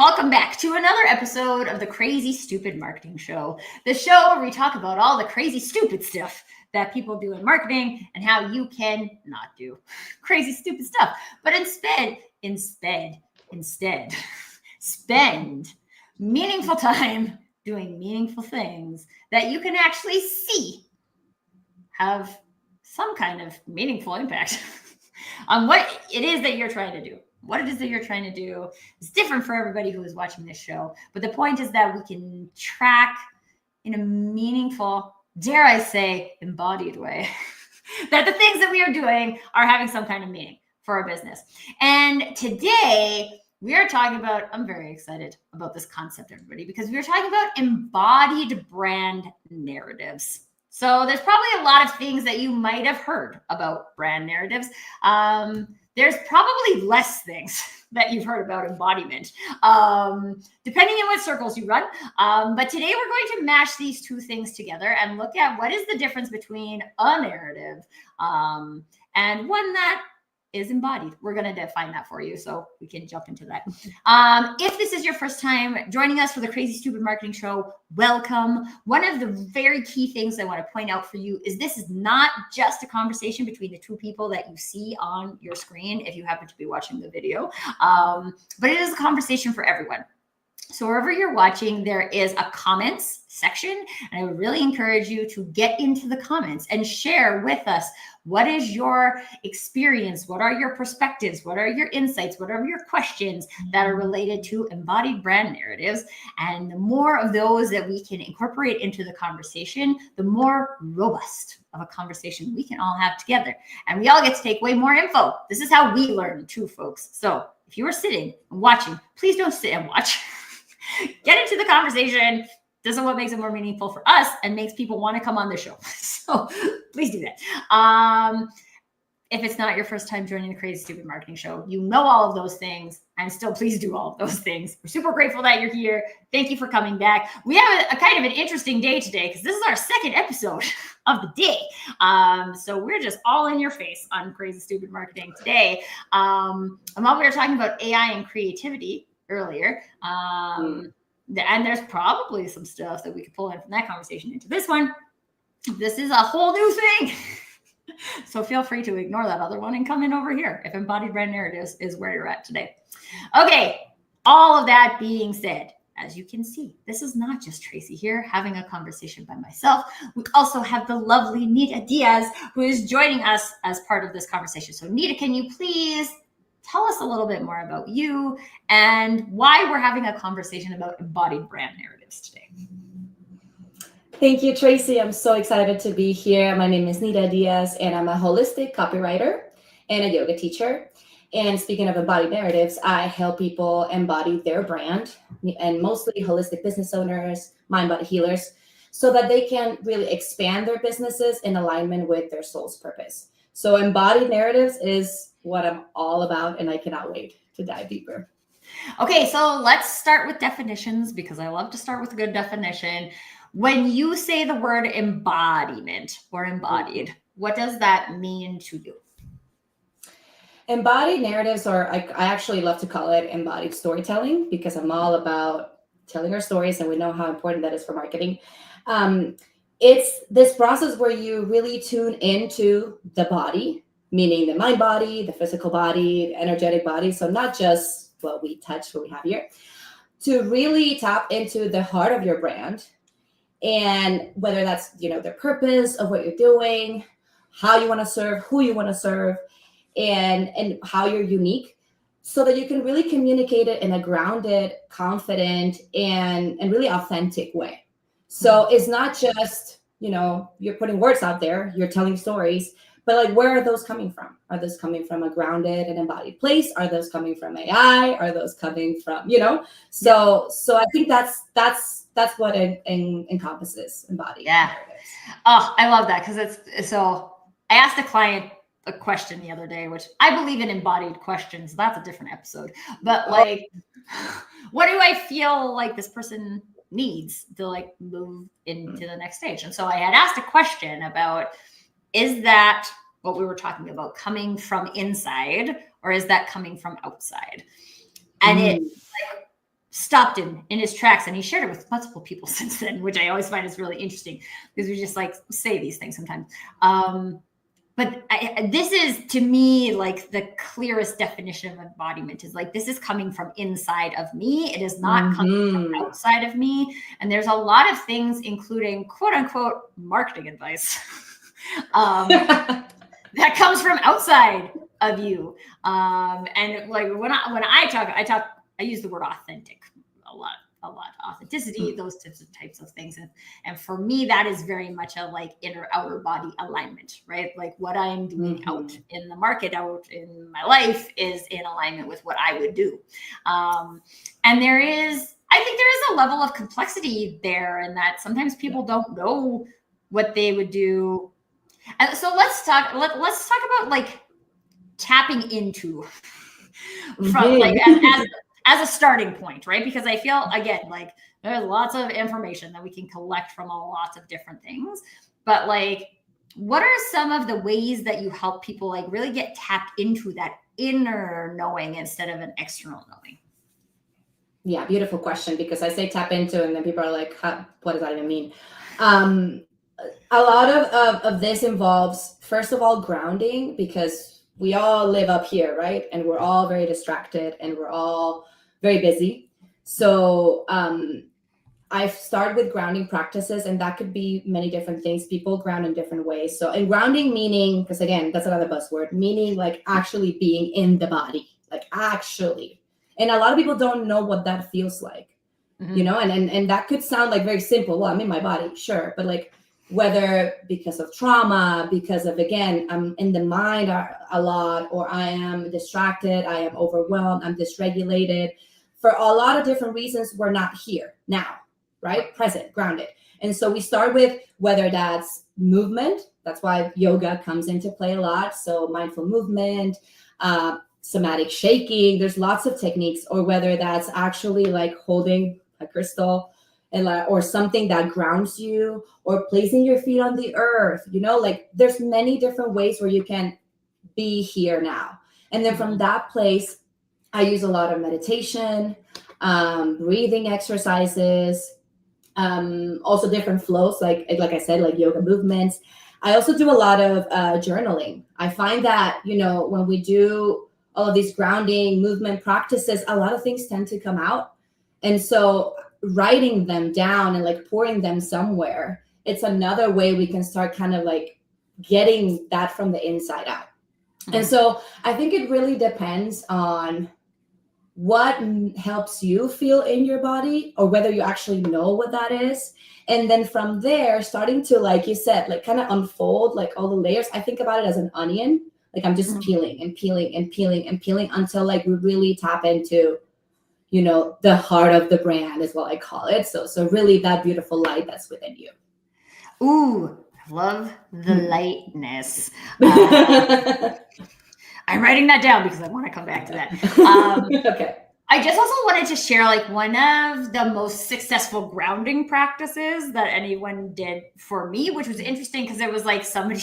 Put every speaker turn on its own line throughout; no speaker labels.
welcome back to another episode of the Crazy Stupid Marketing Show, the show where we talk about all the crazy stupid stuff that people do in marketing and how you can not do crazy stupid stuff, but instead spend meaningful time doing meaningful things that you can actually see have some kind of meaningful impact on what it is that you're trying to do. What it is that you're trying to do is different for everybody who is watching this show. But the point is that we can track in a meaningful, dare I say, embodied way, that the things that we are doing are having some kind of meaning for our business. And today we are talking about, I'm very excited about this concept, everybody, because we are talking about embodied brand narratives. So there's probably a lot of things that you might have heard about brand narratives. There's probably less things that you've heard about embodiment, depending on what circles you run. But today we're going to mash these two things together and look at what is the difference between a narrative and one that is embodied. We're going to define that for you so we can jump into that. If this is your first time joining us for the Crazy Stupid Marketing Show, welcome. One of the very key things I want to point out for you is this is not just a conversation between the two people that you see on your screen if you happen to be watching the video, but it is a conversation for everyone. So wherever you're watching, there is a comments section, and I would really encourage you to get into the comments and share with us what is your experience, what are your perspectives, what are your insights, what are your questions that are related to embodied brand narratives. And the more of those that we can incorporate into the conversation, the more robust of a conversation we can all have together. And we all get to take way more info. This is how we learn too, folks. So if you are sitting and watching, please don't sit and watch. Get into the conversation. This is what makes it more meaningful for us and makes people want to come on the show. So please do that. If it's not your first time joining the Crazy Stupid Marketing Show, you know all of those things, and still please do all of those things. We're super grateful that you're here. Thank you for coming back. We have a kind of an interesting day today because this is our second episode of the day. So we're just all in your face on Crazy Stupid Marketing today. And while we were talking about AI and creativity earlier, and there's probably some stuff that we could pull in from that conversation into this one. This is a whole new thing. So feel free to ignore that other one and come in over here if embodied brand narratives is where you're at today. Okay, all of that being said, as you can see, this is not just Tracy here having a conversation by myself. We also have the lovely Nita Diaz who is joining us as part of this conversation. So Nita, can you please tell us a little bit more about you and why we're having a conversation about embodied brand narratives today?
Thank you, Tracy. I'm so excited to be here. My name is Nita Diaz, and I'm a holistic copywriter and a yoga teacher. And speaking of embodied narratives, I help people embody their brand, and mostly holistic business owners, mind-body healers, so that they can really expand their businesses in alignment with their soul's purpose. So embodied narratives is what I'm all about, and I cannot wait to dive deeper.
Okay, so let's start with definitions because I love to start with a good definition. When you say the word embodiment or embodied, what does that mean to you?
Embodied narratives, or I actually love to call it embodied storytelling, because I'm all about telling our stories, and we know how important that is for marketing. It's this process where you really tune into the body, meaning the mind body, the physical body, the energetic body. So not just what we touch, what we have here, to really tap into the heart of your brand. And whether that's, the purpose of what you're doing, how you want to serve, who you want to serve, and how you're unique, so that you can really communicate it in a grounded, confident, and really authentic way. So it's not just, you're putting words out there, you're telling stories, but like, where are those coming from? Are those coming from a grounded and embodied place? Are those coming from AI? Are those coming from, So I think that's what it encompasses embodied.
Yeah. Oh, I love that because so I asked a client a question the other day, which I believe in embodied questions. That's a different episode. But like, what do I feel like this person needs to move into the next stage? And so I had asked a question about, is that what we were talking about coming from inside, or is that coming from outside? And it stopped him in his tracks, and he shared it with multiple people since then, which I always find is really interesting because we just like say these things sometimes. But this is, to me, like the clearest definition of embodiment is like, this is coming from inside of me. It is not coming from outside of me. And there's a lot of things, including quote unquote marketing advice, that comes from outside of you. And like when I talk, I use the word authentic a lot, authenticity, those types of things. And for me, that is very much a like inner outer body alignment, right? Like what I'm doing out in the market, out in my life is in alignment with what I would do. And I think there is a level of complexity there, and that sometimes people don't know what they would do. And so let's talk about like tapping into from like as a starting point, right? Because I feel, again, like there's lots of information that we can collect from lots of different things, but like, what are some of the ways that you help people like really get tapped into that inner knowing instead of an external knowing?
Yeah, beautiful question, because I say tap into, and then people are like, what does that even mean? A lot of this involves, first of all, grounding, because we all live up here, right? And we're all very distracted, and we're all very busy. So I start with grounding practices, and that could be many different things. People ground in different ways. So, and grounding meaning, because again, that's another buzzword, meaning like actually being in the body, like actually. And a lot of people don't know what that feels like, you know, and that could sound like very simple. Well, I'm in my body, sure. But like, whether because of trauma, because of, again, I'm in the mind a lot, or I am distracted, I am overwhelmed, I'm dysregulated. For a lot of different reasons, we're not here now, right? Present, grounded. And so we start with whether that's movement. That's why yoga comes into play a lot. So mindful movement, somatic shaking, there's lots of techniques, or whether that's actually like holding a crystal, and or something that grounds you, or placing your feet on the earth, you know, like there's many different ways where you can be here now. And then from that place, I use a lot of meditation, breathing exercises, also different flows, like I said, like yoga movements. I also do a lot of journaling. I find that, you know, when we do all of these grounding movement practices, a lot of things tend to come out. And so writing them down and like pouring them somewhere, it's another way we can start kind of like getting that from the inside out. And so I think it really depends on what helps you feel in your body, or whether you actually know what that is. And then from there, starting to, like you said, like kind of unfold like all the layers. I think about it as an onion. Like I'm just peeling and peeling and peeling and peeling until like we really tap into, you know, the heart of the brand is what I call it. So really that beautiful light that's within you.
Ooh, I love the lightness. I'm writing that down because I want to come back to that.
Okay.
I just also wanted to share like one of the most successful grounding practices that anyone did for me, which was interesting because it was like somebody,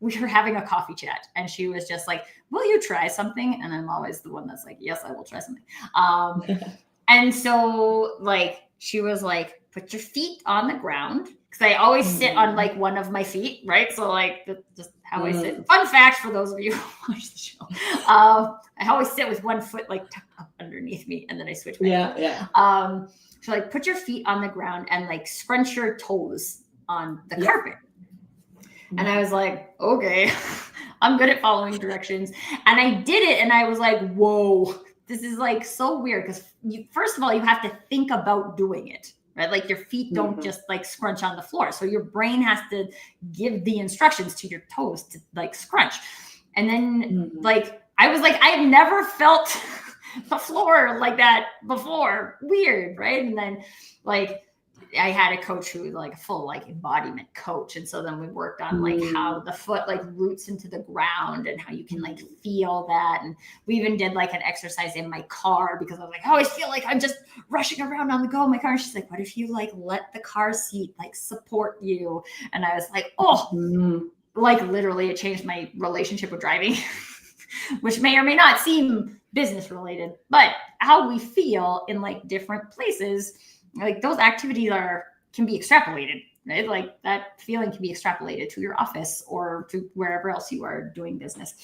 we were having a coffee chat and she was just like, will you try something? And I'm always the one that's like, yes, I will try something. And so like, she was like, put your feet on the ground. Cause I always sit on like one of my feet, right? So like just how I sit. Fun fact for those of you who watch the show. I always sit with one foot like tucked up underneath me and then I switch back. So like put your feet on the ground and like scrunch your toes on the carpet. And I was like, okay, I'm good at following directions. And I did it and I was like, whoa, this is like so weird. Because first of all, you have to think about doing it, right? Like your feet don't just like scrunch on the floor. So your brain has to give the instructions to your toes to like scrunch. And then like, I was like, I've never felt the floor like that before. Weird, right? And then like, I had a coach who was like a full like embodiment coach. And so then we worked on like how the foot like roots into the ground and how you can like feel that. And we even did like an exercise in my car because I was like, I always feel like I'm just rushing around on the go in my car. And she's like, what if you like let the car seat like support you? And I was like, oh, like literally it changed my relationship with driving, which may or may not seem business related, but how we feel in like different places, like those activities can be extrapolated, right? Like that feeling can be extrapolated to your office or to wherever else you are doing business.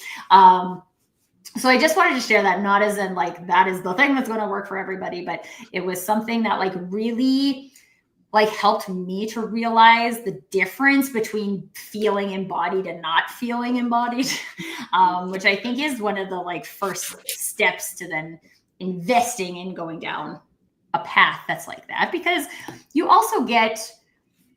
So I just wanted to share that, not as in like that is the thing that's going to work for everybody, but it was something that like really like helped me to realize the difference between feeling embodied and not feeling embodied, which I think is one of the like first steps to then investing in going down a path that's like that. Because you also get,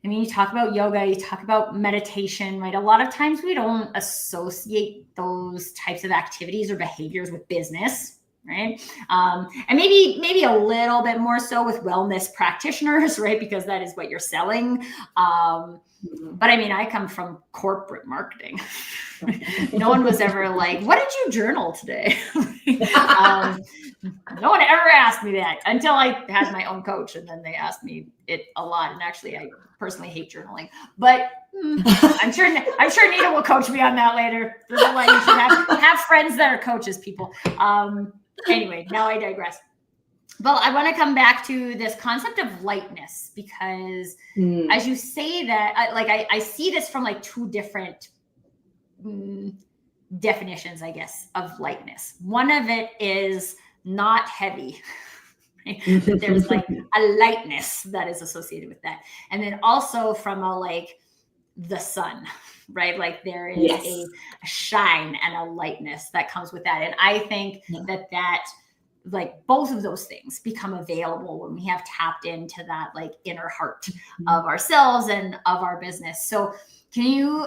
I mean, you talk about yoga, you talk about meditation, right? A lot of times we don't associate those types of activities or behaviors with business, right? And maybe a little bit more so with wellness practitioners, right? Because that is what you're selling. But I mean, I come from corporate marketing. No one was ever like, what did you journal today? No one ever asked me that until I had my own coach. And then they asked me it a lot. And actually, I personally hate journaling. But I'm sure Nita will coach me on that later. This is why you should have friends that are coaches, people. Anyway, now I digress. But I want to come back to this concept of lightness, because as you say that, I see this from like two different definitions, I guess, of lightness. One of it is not heavy. Right? But there's like a lightness that is associated with that. And then also from a like the sun, right? Like there is a shine and a lightness that comes with that. And I think that like both of those things become available when we have tapped into that like inner heart of ourselves and of our business. So can you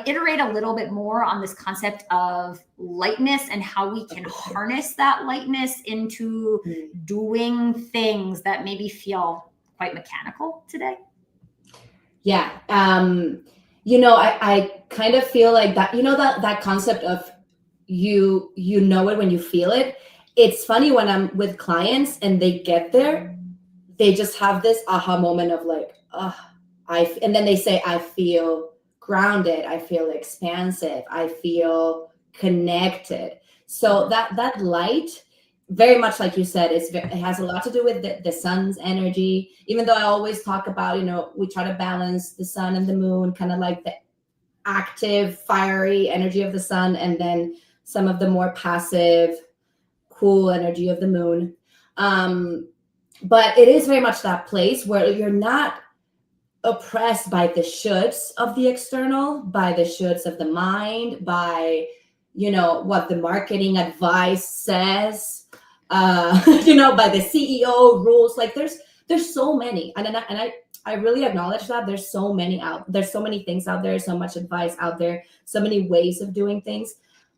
iterate a little bit more on this concept of lightness and how we can harness that lightness into doing things that maybe feel quite mechanical today?
Yeah. I kind of feel like that, that concept of you know it when you feel it. It's funny when I'm with clients and they get there, they just have this aha moment of like, and then they say, I feel grounded, I feel expansive, I feel connected. So that light, very much like you said, it has a lot to do with the sun's energy. Even though I always talk about, we try to balance the sun and the moon, kind of like the active, fiery energy of the sun, and then some of the more passive, cool energy of the moon. But it is very much that place where you're not oppressed by the shoulds of the external, by the shoulds of the mind, by, what the marketing advice says, by the CEO rules. Like there's so many. And I really acknowledge that there's so many things out there, so much advice out there, so many ways of doing things.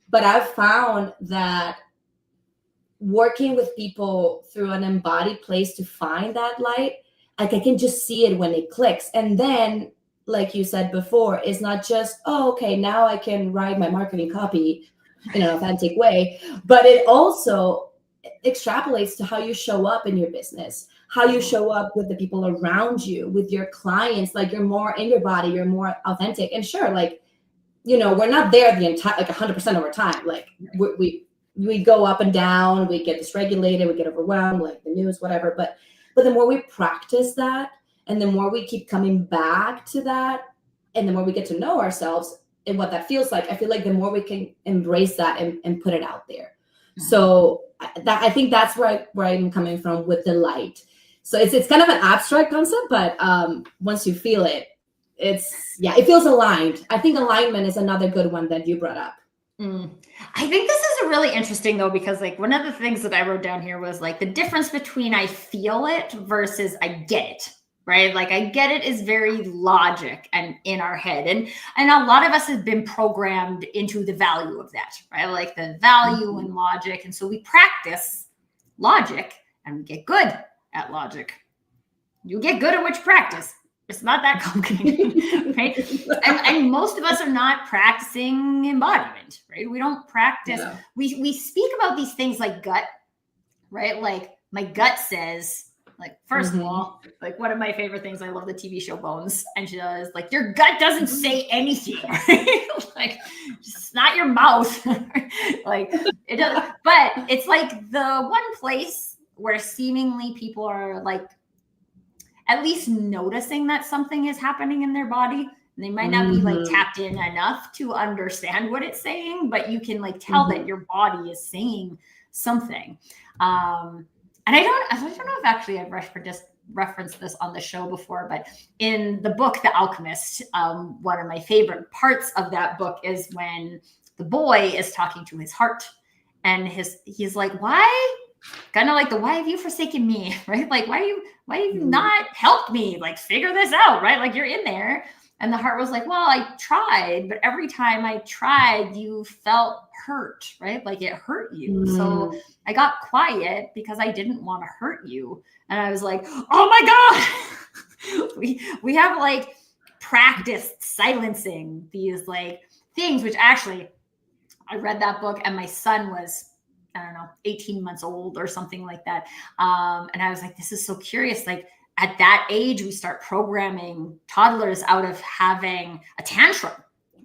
But I've found that working with people through an embodied place to find that light, like I can just see it when it clicks. And then, like you said before, it's not just, okay, now I can write my marketing copy in an authentic way, but it also extrapolates to how you show up in your business, how you show up with the people around you, with your clients. Like you're more in your body, you're more authentic. And sure, like, we're not there the entire, like 100% of our time. Like we go up and down, we get dysregulated, we get overwhelmed, like the news, whatever. But the more we practice that, and the more we keep coming back to that, and the more we get to know ourselves and what that feels like, I feel like the more we can embrace that and put it out there. So I think that's where I'm coming from with the light. So it's kind of an abstract concept, but once you feel it, it feels aligned. I think alignment is another good one that you brought up.
I think this is a really interesting though, because like one of the things that I wrote down here was like the difference between I feel it versus I get it, right? Like I get it is very logic and in our head. And a lot of us have been programmed into the value of that, right? Like the value in logic. And so we practice logic and we get good at logic. You get good at what you practice. It's not that complicated, right? And most of us are not practicing embodiment, right? We don't practice. We speak about these things like gut, right? Like my gut says Like, first of all, like one of my favorite things, I love the TV show Bones. And she does like, your gut doesn't say anything, right? Like, it's not your mouth. Like, it does. But it's like the one place where seemingly people are like, at least noticing that something is happening in their body. And they might not be like tapped in enough to understand what it's saying, but you can like tell that your body is saying something. And I don't know if actually I've just referenced this on the show before, but in the book, The Alchemist, one of my favorite parts of that book is when the boy is talking to his heart, and he's like, why? Kind of like why have you forsaken me? Right? Like, why have you not helped me? Like, figure this out, right? Like, you're in there. And the heart was like, well, I tried, but every time I tried, you felt hurt, right? Like, it hurt you. So I got quiet because I didn't want to hurt you. And I was like, oh my God, we have like practiced silencing these like things, which actually I read that book and my son was, I don't know, 18 months old or something like that. And I was like, this is so curious. Like, at that age, we start programming toddlers out of having a tantrum,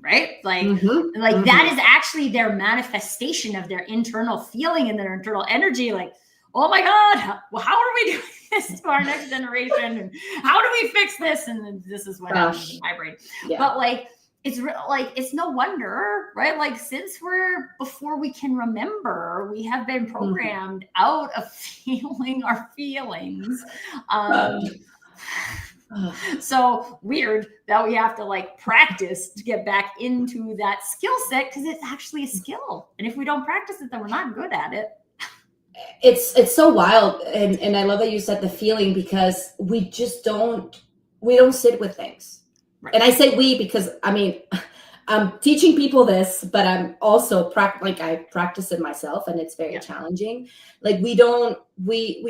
right? Like, that is actually their manifestation of their internal feeling and their internal energy. Like, oh my God, well, how are we doing this to our next generation? And how do we fix this? And this is what happens in my brain. Yeah. But like, it's no wonder, right? Like, since before we can remember, we have been programmed out of feeling our feelings. So weird that we have to like practice to get back into that skill set, because it's actually a skill. And if we don't practice it, then we're not good at it.
It's so wild. And I love that you said the feeling, because we don't sit with things. Right. And I say we because, I mean, I'm teaching people this, but I'm also I practice it myself, and it's very challenging. Like, we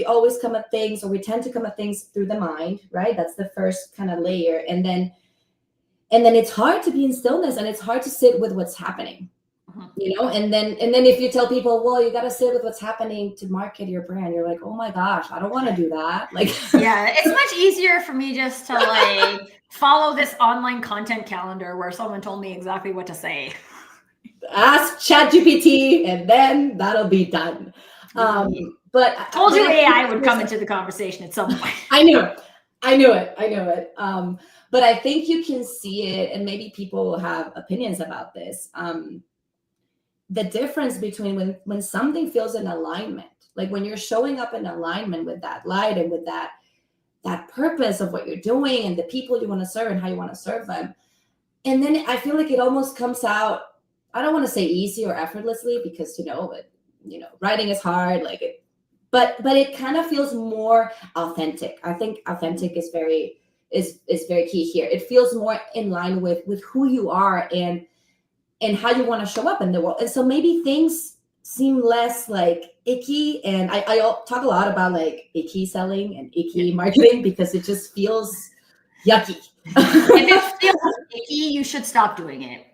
always come at things, or we tend to come at things through the mind, right? That's the first kind of layer. And then it's hard to be in stillness, and it's hard to sit with what's happening, you know? And then if you tell people, well, you got to sit with what's happening to market your brand, you're like, oh my gosh, I don't want to do that. Like,
yeah, it's much easier for me just to like follow this online content calendar where someone told me exactly what to say.
Ask ChatGPT, and then that'll be done. But
I told you AI would come into the conversation at some point.
I knew it. But I think you can see it, and maybe people will have opinions about this. The difference between when something feels in alignment, like when you're showing up in alignment with that light and with that purpose of what you're doing and the people you want to serve and how you want to serve them. And then I feel like it almost comes out, I don't want to say easy or effortlessly, because, writing is hard, but it kind of feels more authentic. I think authentic is very key here. It feels more in line with who you are and how you want to show up in the world. And so maybe things seem less like icky. And I talk a lot about like icky selling and icky marketing, because it just feels yucky.
If it feels icky, you should stop doing it.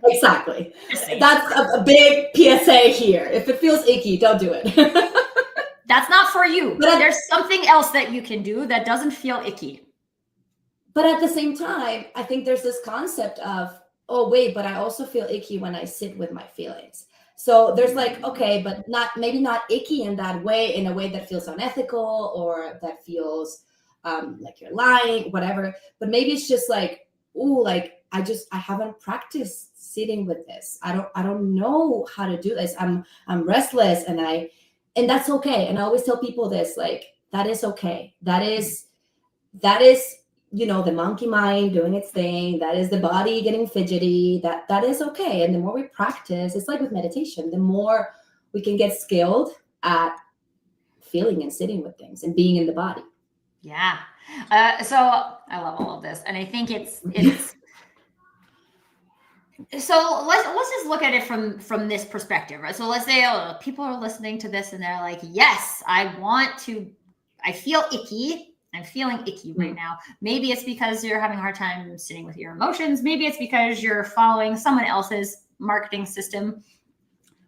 Exactly. That's a big PSA here. If it feels icky, don't do it.
That's not for you. But there's something else that you can do that doesn't feel icky.
But at the same time, I think there's this concept of, oh wait, but I also feel icky when I sit with my feelings. So there's like, okay, but maybe not icky in that way, in a way that feels unethical or that feels like you're lying, whatever. But maybe it's just like, ooh, like I haven't practiced sitting with this. I don't know how to do this. I'm restless, and that's okay. And I always tell people this, like, that is okay. That is the monkey mind doing its thing. That is the body getting fidgety. That is okay. And the more we practice, it's like with meditation, the more we can get skilled at feeling and sitting with things and being in the body.
Yeah. So I love all of this. And I think it's so let's just look at it from this perspective, right? So let's say people are listening to this and they're like, yes, I feel icky. I'm feeling icky right now. Maybe it's because you're having a hard time sitting with your emotions. Maybe it's because you're following someone else's marketing system.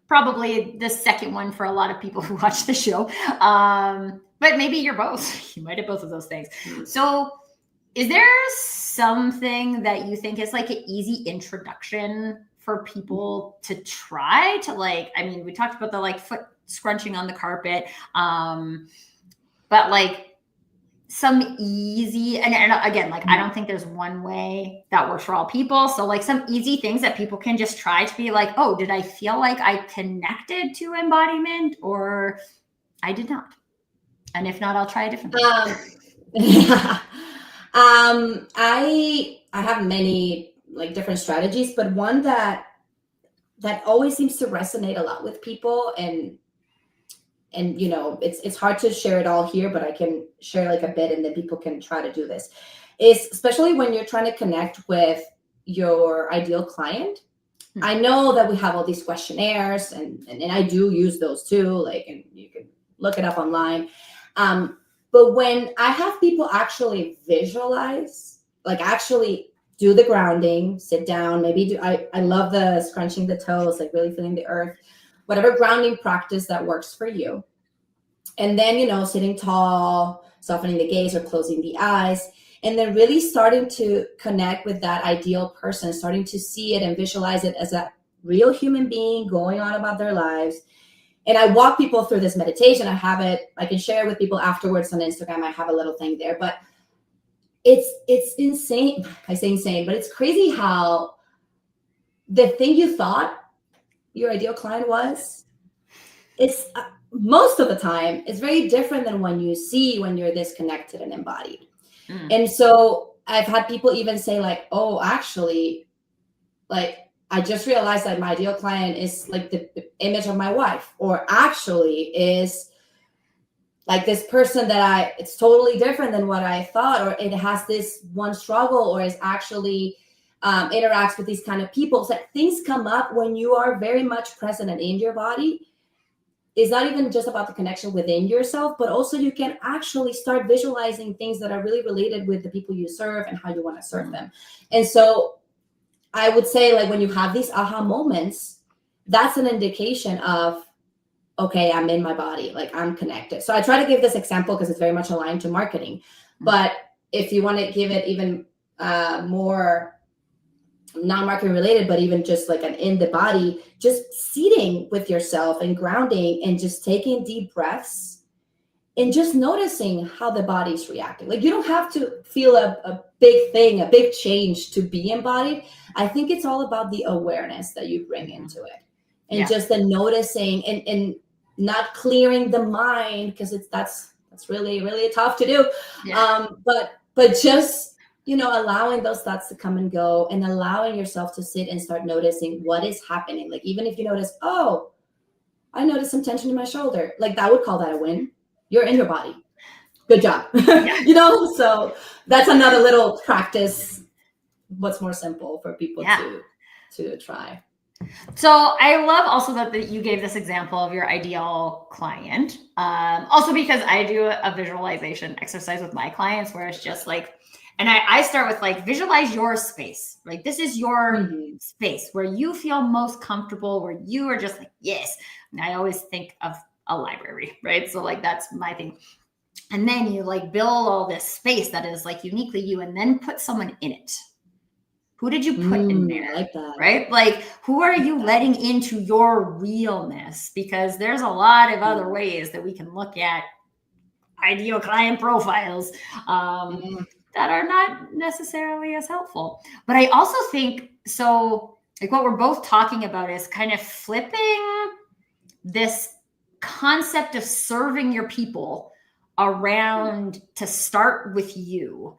Probably the second one for a lot of people who watch the show. but maybe you're both. You might have both of those things. So is there something that you think is like an easy introduction for people to try to like, I mean, we talked about the like foot scrunching on the carpet, but like some easy, and again, like I don't think there's one way that works for all people. So like some easy things that people can just try to be like, oh, did I feel like I connected to embodiment or I did not? And if not, I'll try a different thing.
I have many like different strategies, but one that always seems to resonate a lot with people, and you know, it's hard to share it all here, but I can share like a bit and then people can try to do this, is especially when you're trying to connect with your ideal client. I know that we have all these questionnaires and I do use those too, like, and you can look it up online. But when I have people actually visualize, like actually do the grounding, sit down, maybe do, I love the scrunching the toes, like really feeling the earth, whatever grounding practice that works for you. And then, you know, sitting tall, softening the gaze or closing the eyes, and then really starting to connect with that ideal person, starting to see it and visualize it as a real human being going on about their lives. And I walk people through this meditation. I have it, I can share it with people afterwards on Instagram. I have a little thing there, but it's insane. I say insane, but it's crazy how the thing you thought your ideal client was, it's most of the time it's very different than when you're this connected and embodied. And so I've had people even say like, oh, actually, like I just realized that my ideal client is like the image of my wife, or actually is like this person that it's totally different than what I thought, or it has this one struggle, or is actually interacts with these kind of people. So things come up when you are very much present and in your body. It's not even just about the connection within yourself, but also you can actually start visualizing things that are really related with the people you serve and how you want to serve them. And so I would say, like, when you have these aha moments, that's an indication of, okay, I'm in my body, like I'm connected. So I try to give this example because it's very much aligned to marketing. But if you want to give it even more non-marketing related, but even just like an in the body, just seating with yourself and grounding and just taking deep breaths and just noticing how the body's reacting. Like you don't have to feel a big thing, a big change to be embodied. I think it's all about the awareness that you bring into it, and just the noticing and not clearing the mind, because that's really, really tough to do. But just, you know, allowing those thoughts to come and go, and allowing yourself to sit and start noticing what is happening. Like even if you notice, oh, I noticed some tension in my shoulder, like that would call that a win. You're in your body. Good job. You know, so that's another little practice. What's more simple for people to try.
So I love also that you gave this example of your ideal client. Also because I do a visualization exercise with my clients where it's just like, and I start with like, visualize your space. Like this is your space where you feel most comfortable, where you are just like, yes. And I always think of a library, right? So like, that's my thing. And then you like build all this space that is like uniquely you, and then put someone in it. Who did you put in there?
Like that.
Right? Like, who are you letting into your realness? Because there's a lot of other ways that we can look at ideal client profiles that are not necessarily as helpful. But I also think, so like what we're both talking about is kind of flipping this concept of serving your people around to start with you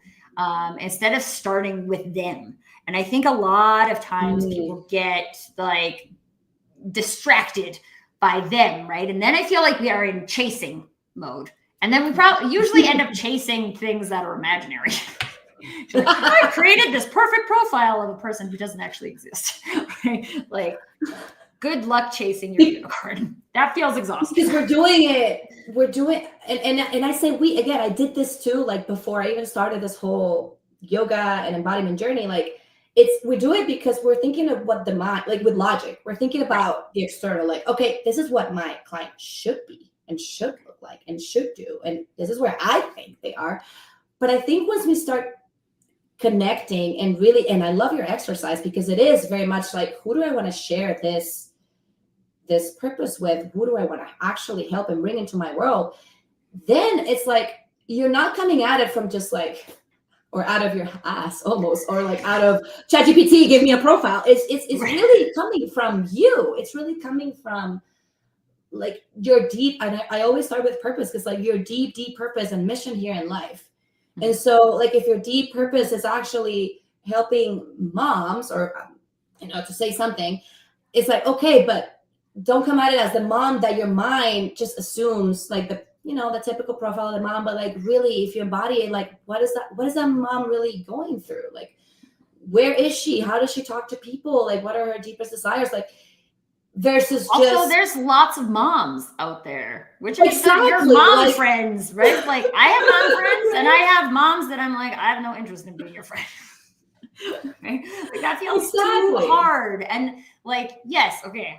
instead of starting with them. And I think a lot of times people get like distracted by them, right? And then I feel like we are in chasing mode. And then we probably usually end up chasing things that are imaginary. Like, I created this perfect profile of a person who doesn't actually exist. Right? Like, good luck chasing your unicorn. That feels exhausting.
Because we're doing it. And I say we, again, I did this too, like before I even started this whole yoga and embodiment journey. Like we do it because we're thinking of what the mind, like with logic, we're thinking about the external, like, okay, this is what my client should be. and should look like and should do. And this is where I think they are. But I think once we start connecting and really, and I love your exercise because it is very much like, who do I want to share this purpose with? Who do I want to actually help and bring into my world? Then it's like, you're not coming at it from just like, or out of your ass almost, or like out of ChatGPT, give me a profile. It's really coming from you. It's really coming from like your deep, and I always start with purpose, because like your deep purpose and mission here in life. And so like if your deep purpose is actually helping moms, or to say something, it's like, okay, but don't come at it as the mom that your mind just assumes, like the typical profile of the mom. But like really, if you embody it, like what is that mom really going through? Like, where is she? How does she talk to people? Like, what are her deepest desires? Like, versus
also, there's lots of moms out there, which is your mom friends, right? Like, I have mom friends, and I have moms that I'm like, I have no interest in being your friend. Right? Like, that feels too hard. And like, yes, okay,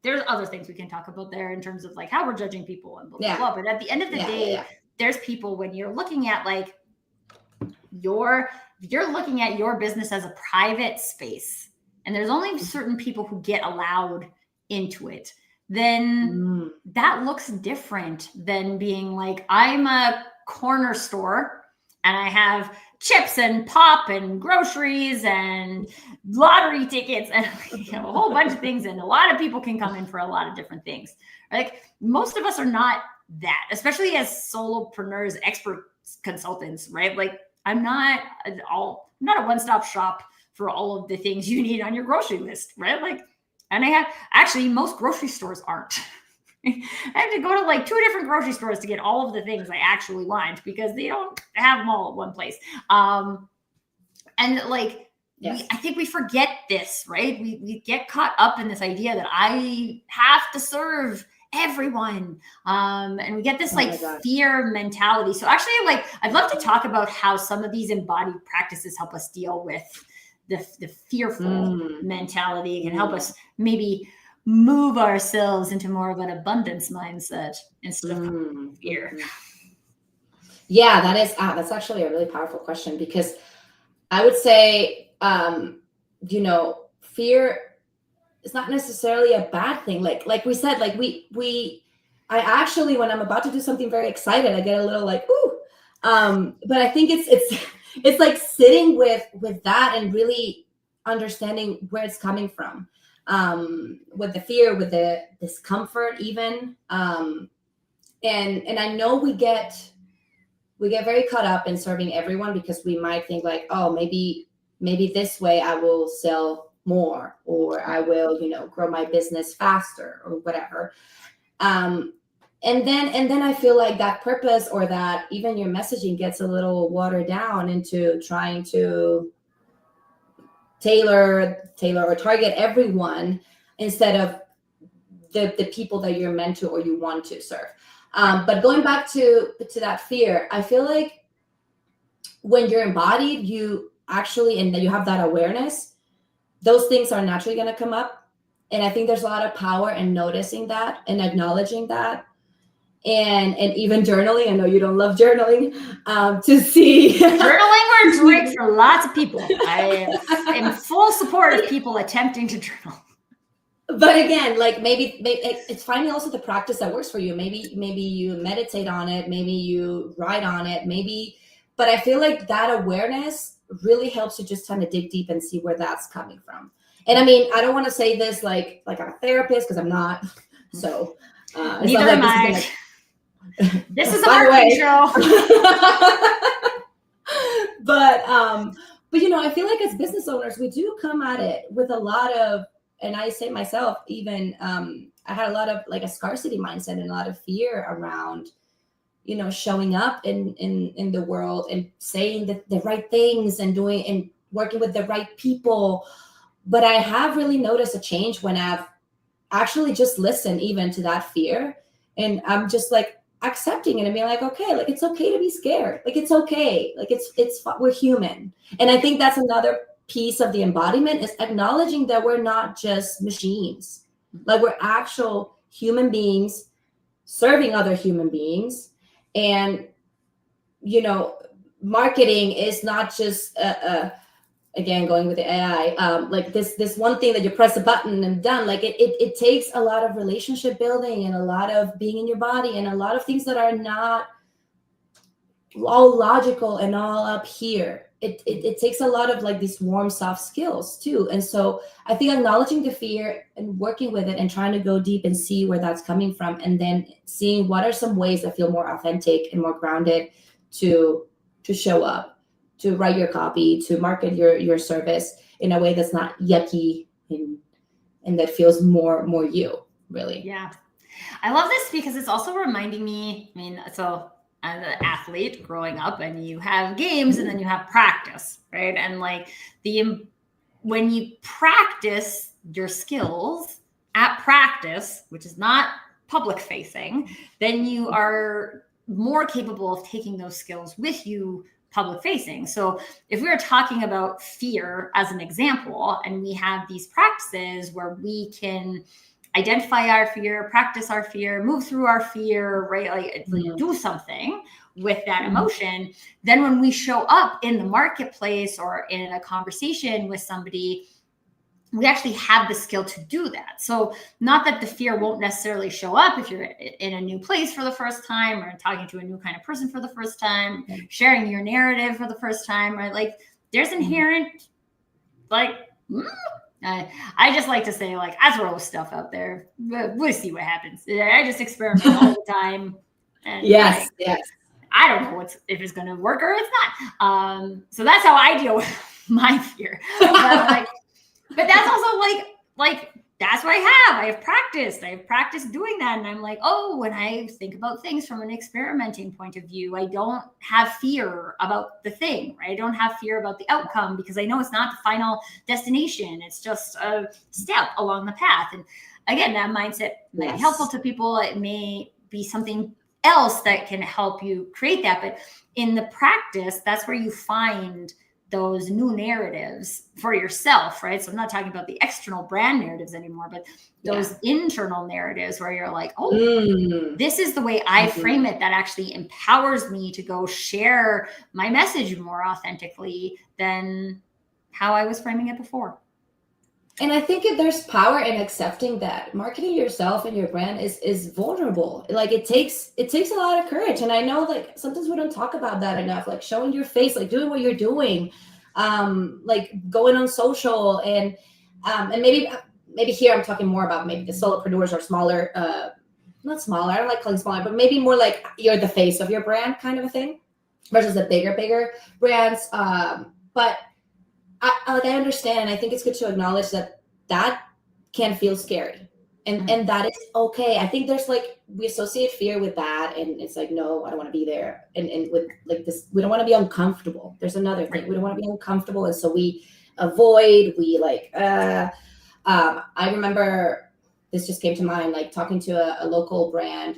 there's other things we can talk about there in terms of like how we're judging people and blah, blah, blah. But at the end of the day, there's people, when you're looking at like you're looking at your business as a private space, and there's only certain people who get allowed into it, then that looks different than being like, I'm a corner store and I have chips and pop and groceries and lottery tickets and a whole bunch of things. And a lot of people can come in for a lot of different things. Like, most of us are not that, especially as solopreneurs, expert consultants, right? Like, I'm not a one-stop shop for all of the things you need on your grocery list, right? Like, and most grocery stores aren't. I have to go to like 2 different grocery stores to get all of the things I actually want, because they don't have them all at one place. And like, I think we forget this, right? We get caught up in this idea that I have to serve everyone. And we get this fear mentality. So actually, like, I'd love to talk about how some of these embodied practices help us deal with the fearful mentality. It can help us maybe move ourselves into more of an abundance mindset instead of fear.
Yeah, that's actually a really powerful question, because I would say, fear is not necessarily a bad thing. Like we said, like I actually, when I'm about to do something very excited, I get a little like, ooh. But I think it's like sitting with that and really understanding where it's coming from. With the fear, with the discomfort even. And I know we get very caught up in serving everyone, because we might think like, oh, maybe this way I will sell more, or I will, grow my business faster, or whatever. And then I feel like that purpose, or that even your messaging, gets a little watered down into trying to tailor or target everyone, instead of the people that you're meant to or you want to serve. But going back to that fear, I feel like when you're embodied, you actually, and that you have that awareness, those things are naturally going to come up. And I think there's a lot of power in noticing that and acknowledging that. And even journaling. I know you don't love journaling, to see.
Journaling works great for lots of people. I am full support of people attempting to journal.
But again, like maybe it's finding also the practice that works for you. Maybe you meditate on it. Maybe you write on it. But I feel like that awareness really helps you just kind of dig deep and see where that's coming from. And I mean, I don't want to say this like I'm a therapist, because I'm not. So
neither am I. This is a marketing show.
But I feel like as business owners, we do come at it with a lot of, and I say myself, even I had a lot of like a scarcity mindset and a lot of fear around, showing up in the world and saying the right things and doing and working with the right people. But I have really noticed a change when I've actually just listened even to that fear, and I'm just like accepting it and being like, okay, like it's okay to be scared. Like it's okay. Like it's we're human. And I think that's another piece of the embodiment, is acknowledging that we're not just machines. Like we're actual human beings serving other human beings. And, you know, marketing is not just again, going with the AI, like this one thing that you press a button and done. Like it takes a lot of relationship building and a lot of being in your body and a lot of things that are not all logical and all up here. It takes a lot of like these warm, soft skills too. And so I think acknowledging the fear and working with it and trying to go deep and see where that's coming from, and then seeing what are some ways that feel more authentic and more grounded to show up, to write your copy, to market your service in a way that's not yucky and that feels more you, really.
Yeah. I love this because it's also reminding me, I mean, so as an athlete growing up, and you have games and then you have practice, right? And like when you practice your skills at practice, which is not public facing, then you are more capable of taking those skills with you public facing. So if we were talking about fear as an example, and we have these practices where we can identify our fear, practice our fear, move through our fear, right? Like do something with that emotion. Then when we show up in the marketplace or in a conversation with somebody, we actually have the skill to do that. So not that the fear won't necessarily show up if you're in a new place for the first time, or talking to a new kind of person for the first time, sharing your narrative for the first time, right? Like there's inherent, like, I just like to say, like, I throw stuff out there. We'll see what happens. I just experiment all the time. And
yes.
I don't know if it's going to work or it's not. So that's how I deal with my fear. But that's also like that's what I have practiced. I have practiced doing that. And I'm like, oh, when I think about things from an experimenting point of view, I don't have fear about the thing, right? I don't have fear about the outcome because I know it's not the final destination. It's just a step along the path. And again, that mindset may be helpful to people. It may be something else that can help you create that. But in the practice, that's where you find those new narratives for yourself, right? So I'm not talking about the external brand narratives anymore, but those internal narratives where you're like, oh, this is the way I frame it that actually empowers me to go share my message more authentically than how I was framing it before.
And I think there's power in accepting that marketing yourself and your brand is vulnerable. Like it takes a lot of courage. And I know like sometimes we don't talk about that enough, like showing your face, like doing what you're doing, like going on social and maybe here I'm talking more about maybe the solopreneurs or smaller, not smaller, I don't like calling smaller, but maybe more like you're the face of your brand kind of a thing versus the bigger brands. But I understand. I think it's good to acknowledge that can feel scary, and that is okay. I think there's like we associate fear with that, and it's like no, I don't want to be there. And with like this, we don't want to be uncomfortable. There's another thing, we don't want to be uncomfortable, and so we avoid. We like. I remember this just came to mind, like talking to a local brand,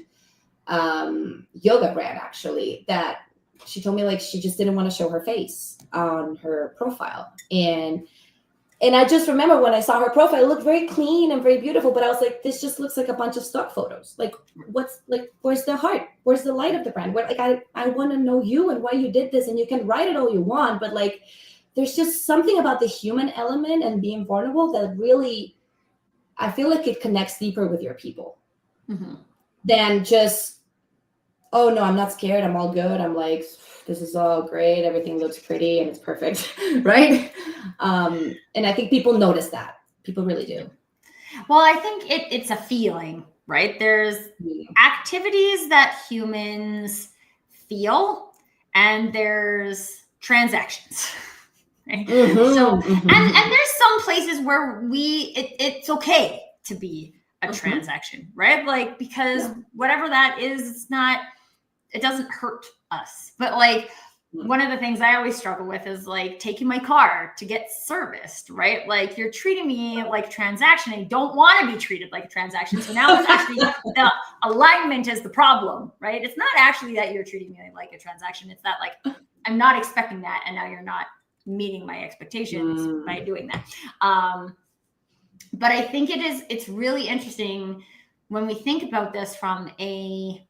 yoga brand actually, that she told me like she just didn't want to show her face on her profile. And I just remember when I saw her profile, it looked very clean and very beautiful, but I was like, this just looks like a bunch of stock photos. Like where's the heart? Where's the light of the brand? Where, like, I want to know you and why you did this, and you can write it all you want, but like, there's just something about the human element and being vulnerable that really, I feel like it connects deeper with your people than just, oh no, I'm not scared. I'm all good. I'm like, this is all great. Everything looks pretty and it's perfect. Right. And I think people notice that. People really do.
Well, I think it's a feeling, right? There's activities that humans feel, and there's transactions. Right? And there's some places where it's okay to be a transaction, right? Like, because whatever that is, it doesn't hurt us. But like, one of the things I always struggle with is like taking my car to get serviced, right? Like you're treating me like a transaction and you don't want to be treated like a transaction. So now it's actually the alignment is the problem, right? It's not actually that you're treating me like a transaction. It's that like, I'm not expecting that. And now you're not meeting my expectations by doing that. But I think it's really interesting when we think about this from a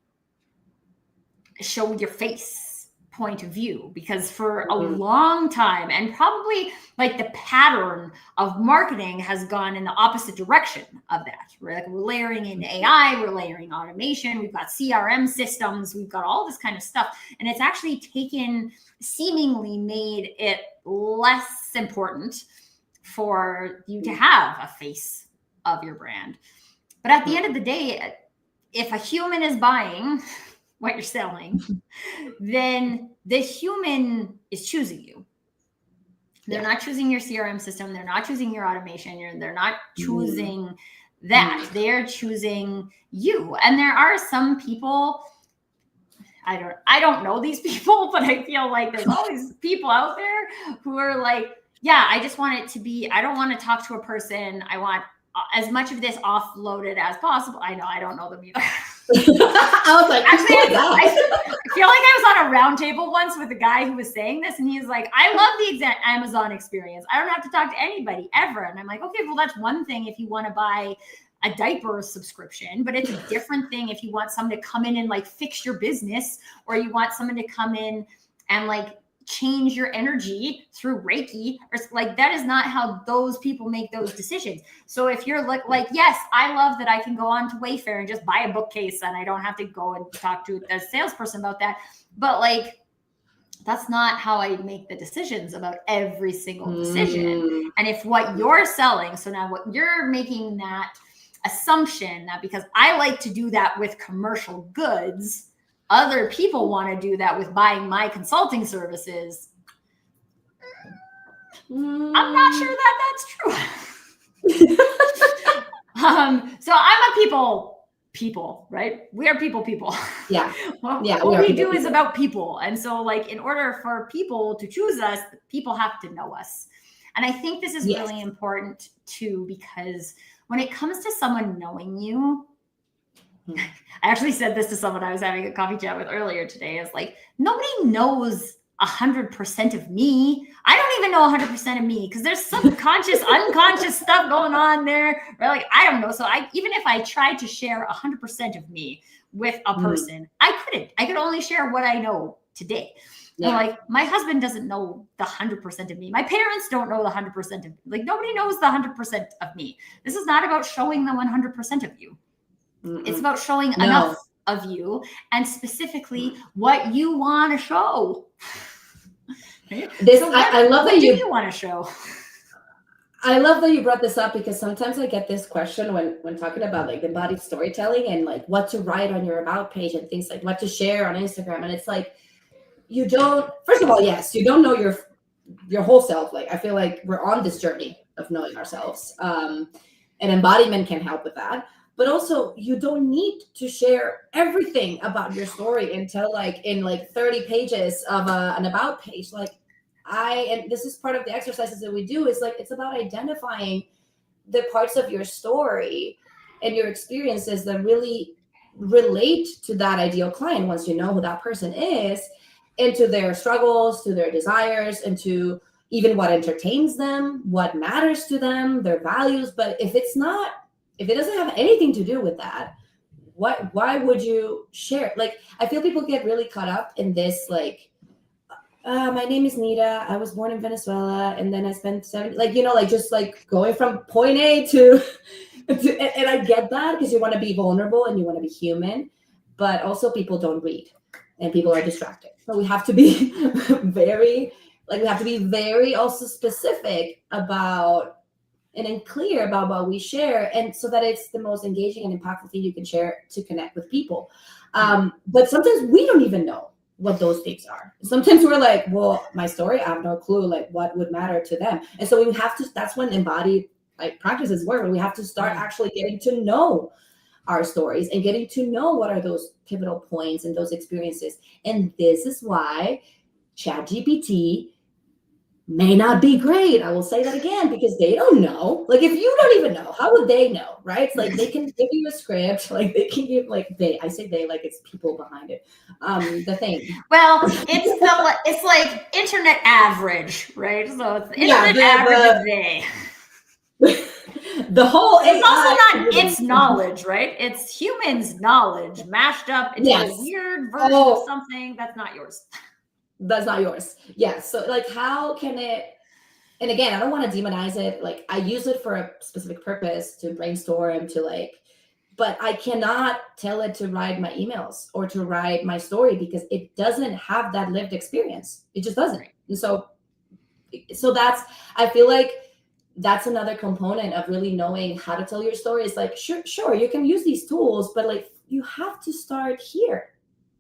show your face point of view, because for a long time, and probably like the pattern of marketing has gone in the opposite direction of that. Like we're layering in AI, we're layering automation, we've got CRM systems, we've got all this kind of stuff. And it's actually seemingly made it less important for you to have a face of your brand. But at the end of the day, if a human is buying what you're selling, then the human is choosing you. They're not choosing your CRM system. They're not choosing your automation. They're not choosing that. They're choosing you. And there are some people, I don't know these people, but I feel like there's always people out there who are like, yeah, I just want it to be, I don't want to talk to a person. I want as much of this offloaded as possible. I know, I don't know them either.
I was like,
actually, I feel like I was on a round table once with a guy who was saying this, and he's like, I love the Amazon experience. I don't have to talk to anybody ever. And I'm like, okay, well, that's one thing if you want to buy a diaper subscription, but it's a different thing if you want someone to come in and like fix your business, or you want someone to come in and like change your energy through Reiki, or like that is not how those people make those decisions. So if you're like, yes, I love that I can go on to Wayfair and just buy a bookcase and I don't have to go and talk to a salesperson about that. But like, that's not how I make the decisions about every single decision. And if what you're selling, so now what you're making that assumption that because I like to do that with commercial goods, other people want to do that with buying my consulting services, I'm not sure that that's true. So I'm a people, right? We are people.
Yeah.
What we do is about people. And so like, in order for people to choose us, people have to know us. And I think this is really important too, because when it comes to someone knowing you, I actually said this to someone I was having a coffee chat with earlier today. Is like, nobody knows 100% of me. I don't even know 100% of me because there's subconscious, unconscious stuff going on there. Right? Like, I don't know. So even if I tried to share 100% of me with a person, I couldn't. I could only share what I know today. Yeah. Like, my husband doesn't know the 100% of me. My parents don't know the 100% of me. Like, nobody knows the 100% of me. This is not about showing the 100% of you. It's about showing enough of you, and specifically what you want to show.
I love that
you want to show.
I love that you brought this up, because sometimes I get this question when talking about like embodied storytelling and like what to write on your about page and things like what to share on Instagram. And it's like, you don't, first of all, yes, you don't know your whole self. Like, I feel like we're on this journey of knowing ourselves. And embodiment can help with that. But also, you don't need to share everything about your story until like in like 30 pages of an about page. Like, and this is part of the exercises that we do, is like, it's about identifying the parts of your story and your experiences that really relate to that ideal client once you know who that person is, and to their struggles, to their desires, and to even what entertains them, what matters to them, their values. But if it doesn't have anything to do with that, why would you share? Like, I feel people get really caught up in this, like, my name is Nita. I was born in Venezuela, and then I spent just like going from point A to and I get that, because you want to be vulnerable and you want to be human, but also people don't read and people are distracted. So we have to be very also specific about and clear about what we share, and so that it's the most engaging and impactful thing you can share to connect with people. But sometimes we don't even know what those things are. Sometimes we're like, well, my story, I have no clue, like what would matter to them. And so we have to, that's when embodied like practices work, when we have to start actually getting to know our stories and getting to know what are those pivotal points and those experiences. And this is why ChatGPT may not be great. I will say that again, because they don't know. Like, if you don't even know, how would they know, right? It's like, they can give you a script, like they can give, like, I say they, like it's people behind it. The thing.
Well, it's like internet average, right? So it's the internet average of they.
The whole
It's also
AI.
not its knowledge, right? It's humans' knowledge mashed up into
Yes.
a weird version of something that's not yours.
That's not yours. Yeah. So like, how can it? And again, I don't want to demonize it. Like, I use it for a specific purpose to brainstorm, to like, but I cannot tell it to write my emails or to write my story because it doesn't have that lived experience. It just doesn't. And so that's, I feel like that's another component of really knowing how to tell your story. Is like, sure, you can use these tools, but like, you have to start here.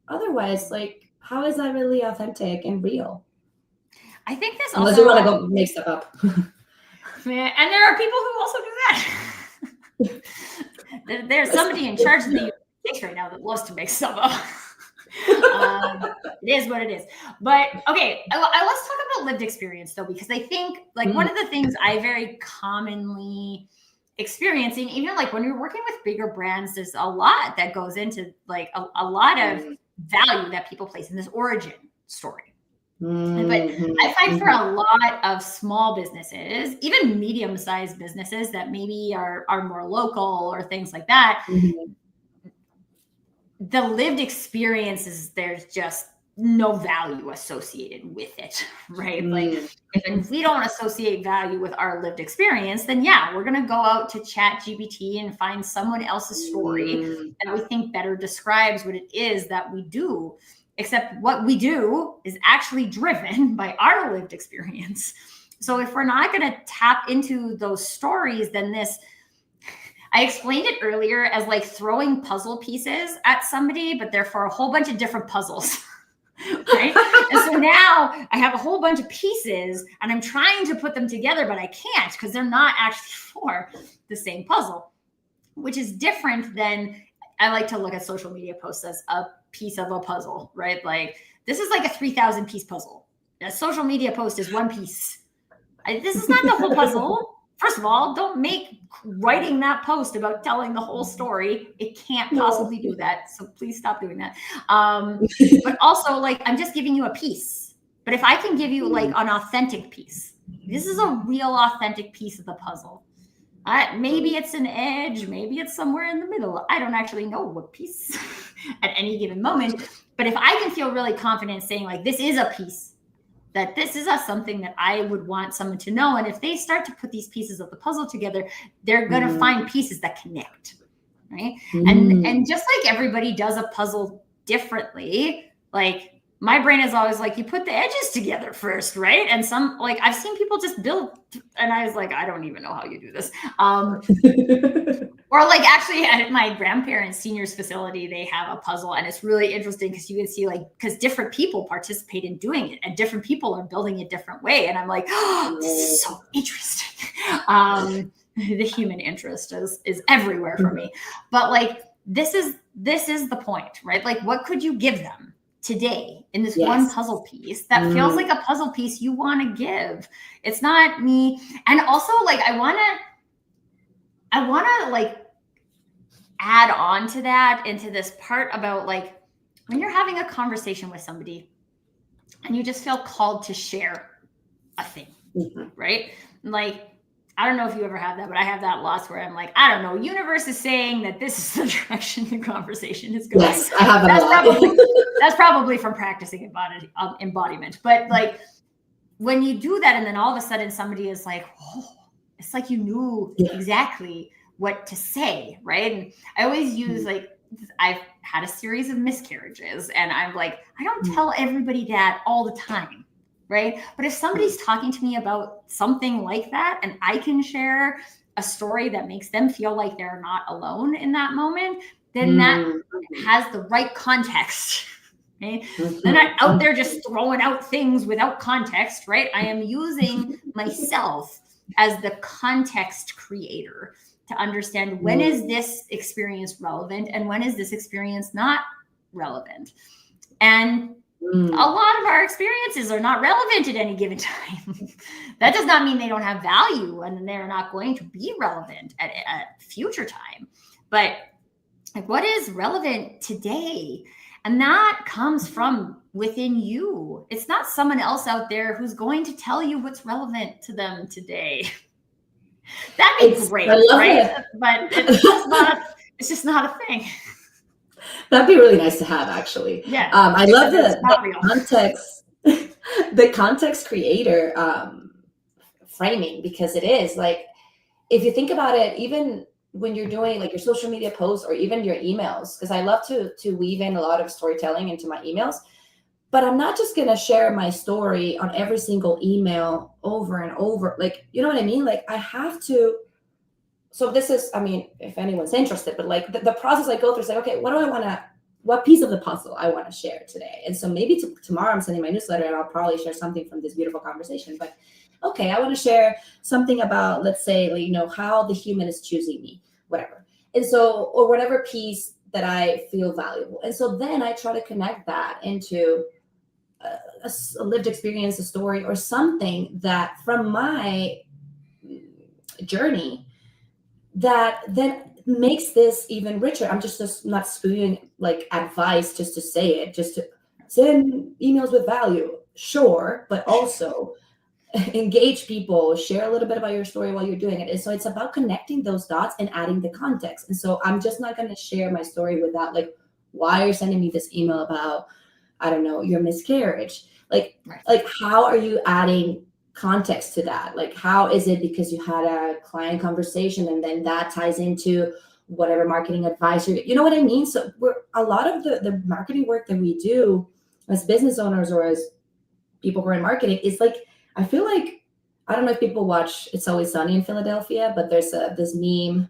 Otherwise, like, how is that really authentic and real?
I think this
Unless
also,
you want to go make stuff up.
yeah, and there are people who also do that. There's somebody in charge of the United States right now that loves to make stuff up. It is what it is. But okay, let's talk about lived experience though, because I think like one of the things I very commonly experiencing, even like when you're working with bigger brands, there's a lot that goes into like a lot of value that people place in this origin story. But I find for a lot of small businesses, even medium-sized businesses that maybe are more local or things like that, the lived experiences, there's just no value associated with it, right? Like if we don't associate value with our lived experience, then yeah, we're going to go out to ChatGPT and find someone else's story that we think better describes what it is that we do. Except what we do is actually driven by our lived experience. So if we're not going to tap into those stories, then I explained it earlier as like throwing puzzle pieces at somebody, but they're for a whole bunch of different puzzles. Right? And so now I have a whole bunch of pieces and I'm trying to put them together, but I can't because they're not actually for the same puzzle, which is different than I like to look at social media posts as a piece of a puzzle, right? Like this is like a 3,000 piece puzzle. A social media post is one piece. This is not the whole puzzle. First of all, don't make writing that post about telling the whole story. It can't possibly do that. So please stop doing that. But also like, I'm just giving you a piece. But if I can give you like an authentic piece, this is a real authentic piece of the puzzle. Maybe it's an edge, maybe it's somewhere in the middle. I don't actually know what piece at any given moment. But if I can feel really confident saying like, this is a piece, that this is something that I would want someone to know. And if they start to put these pieces of the puzzle together, they're going to find pieces that connect, right? And just like everybody does a puzzle differently, like my brain is always like, you put the edges together first, right? And some, like, I've seen people just build, and I was like, I don't even know how you do this. Or like actually at my grandparents' seniors facility, they have a puzzle and it's really interesting because you can see like, because different people participate in doing it and different people are building a different way. And I'm like, oh, this is so interesting. The human interest is everywhere for me. But like, this is the point, right? Like what could you give them today in this one puzzle piece that feels like a puzzle piece you want to give? It's not me. And also like, I want to like add on to that into this part about like when you're having a conversation with somebody and you just feel called to share a thing, right? Like, I don't know if you ever have that, but I have that lots where I'm like, I don't know, universe is saying that this is the direction the conversation is going.
Yes, I have that.
That's probably from practicing embodiment. But like when you do that and then all of a sudden somebody is like, oh, it's like you knew exactly what to say, right? And I always use like, I've had a series of miscarriages and I'm like, I don't tell everybody that all the time, right? But if somebody's talking to me about something like that and I can share a story that makes them feel like they're not alone in that moment, then that has the right context. Okay? They're not out there just throwing out things without context, right? I am using myself as the context creator to understand when is this experience relevant and when is this experience not relevant. And a lot of our experiences are not relevant at any given time. That does not mean they don't have value and they're not going to be relevant at a future time. But like, what is relevant today? And that comes from within you. It's not someone else out there who's going to tell you what's relevant to them today. That'd be great,
I love
right?
it.
But it's just not a thing.
That'd be really nice to have, actually.
Yeah.
I love
It's not
the
real.
context, the context creator framing, because it is like, if you think about it, even when you're doing like your social media posts or even your emails, because I love to weave in a lot of storytelling into my emails, but I'm not just gonna share my story on every single email over and over. Like, you know what I mean? Like, I have to. So this is, I mean, if anyone's interested, but like the process I go through is like, okay, what piece of the puzzle I want to share today? And so maybe tomorrow I'm sending my newsletter and I'll probably share something from this beautiful conversation. But okay, I want to share something about, let's say, like, you know, how the human is choosing me, whatever. And so, or whatever piece that I feel valuable. And so then I try to connect that into a lived experience, a story, or something that from my journey that then makes this even richer. I'm just not spewing like advice just to say it, just to send emails with value, sure, but also engage people, share a little bit about your story while you're doing it. And so it's about connecting those dots and adding the context. And so I'm just not going to share my story without like, why are you sending me this email about, I don't know, your miscarriage? Like how are you adding context to that? Like, how is it because you had a client conversation and then that ties into whatever marketing advice, you know what I mean? So a lot of the marketing work that we do as business owners or as people who are in marketing is like, I feel like, I don't know if people watch It's Always Sunny in Philadelphia, but there's this meme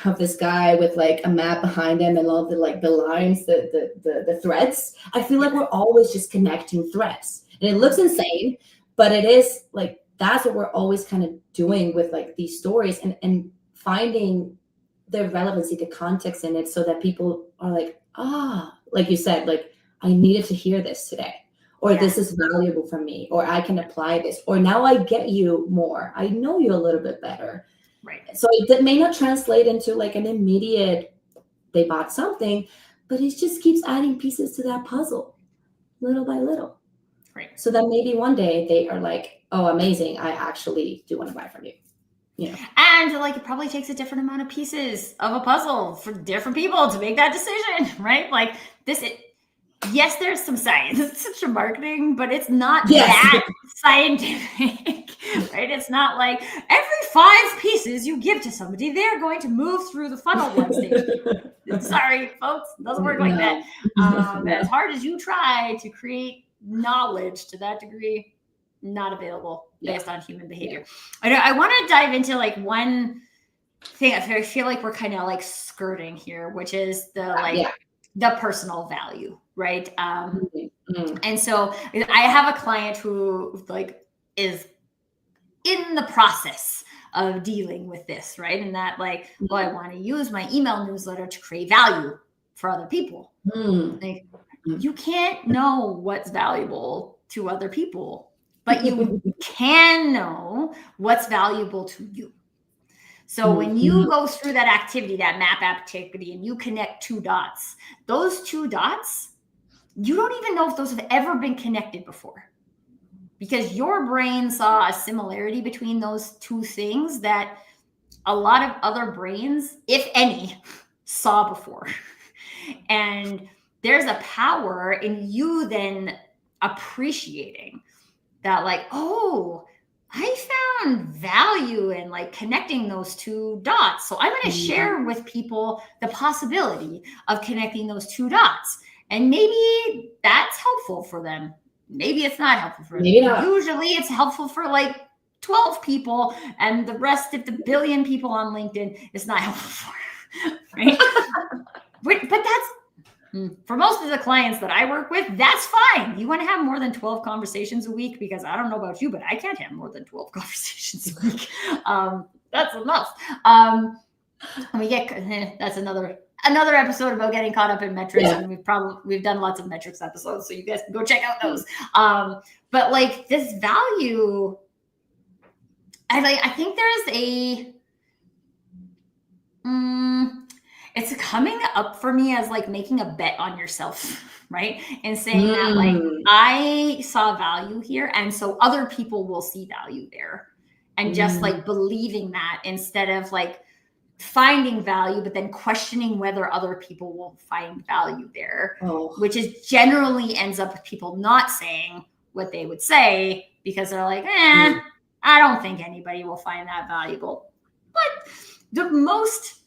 of this guy with like a map behind him and all the like the lines, the threads. I feel like we're always just connecting threads, and it looks insane, but it is like, that's what we're always kind of doing with like these stories and finding the relevancy, the context in it, so that people are like, like you said, like, I needed to hear this today, or this is valuable for me, or I can apply this, or now I get you more. I know you a little bit better.
Right.
So it may not translate into like an immediate, they bought something, but it just keeps adding pieces to that puzzle little by little.
Right.
So that maybe one day they are like, oh, amazing, I actually do want to buy from you. Yeah.
And like, it probably takes a different amount of pieces of a puzzle for different people to make that decision, right? Like yes, there's some science to marketing, but it's not that scientific, right? It's not like every 5 pieces you give to somebody, they're going to move through the funnel one stage. Sorry, folks, it doesn't work like that. As hard as you try to create knowledge to that degree, not available based on human behavior. I want to dive into like one thing I feel like we're kind of like skirting here, which is the personal value, right? And so I have a client who like is in the process of dealing with this, right? And that like, well, I want to use my email newsletter to create value for other people. Like, you can't know what's valuable to other people, but you can know what's valuable to you. So when you go through that activity, that map activity, and you connect 2 dots, those 2 dots, you don't even know if those have ever been connected before, because your brain saw a similarity between those 2 things that a lot of other brains, if any, saw before. And there's a power in you then appreciating that, like, oh, I found value in like connecting those 2 dots. So I'm going to share with people the possibility of connecting those 2 dots. And maybe that's helpful for them. Maybe it's not helpful for them. Usually it's helpful for like 12 people, and the rest of the billion people on LinkedIn, it's not helpful for, right? But that's, for most of the clients that I work with, that's fine. You want to have more than 12 conversations a week, because I don't know about you, but I can't have more than 12 conversations a week. That's enough. And we get, that's another episode about getting caught up in metrics. And we've done lots of metrics episodes, so you guys can go check out those. But like this value, I think there's it's coming up for me as like making a bet on yourself, right? And saying that like, I saw value here, and so other people will see value there. and just like believing that instead of like finding value, but then questioning whether other people will find value there, which is generally ends up with people not saying what they would say because they're like, I don't think anybody will find that valuable. But the most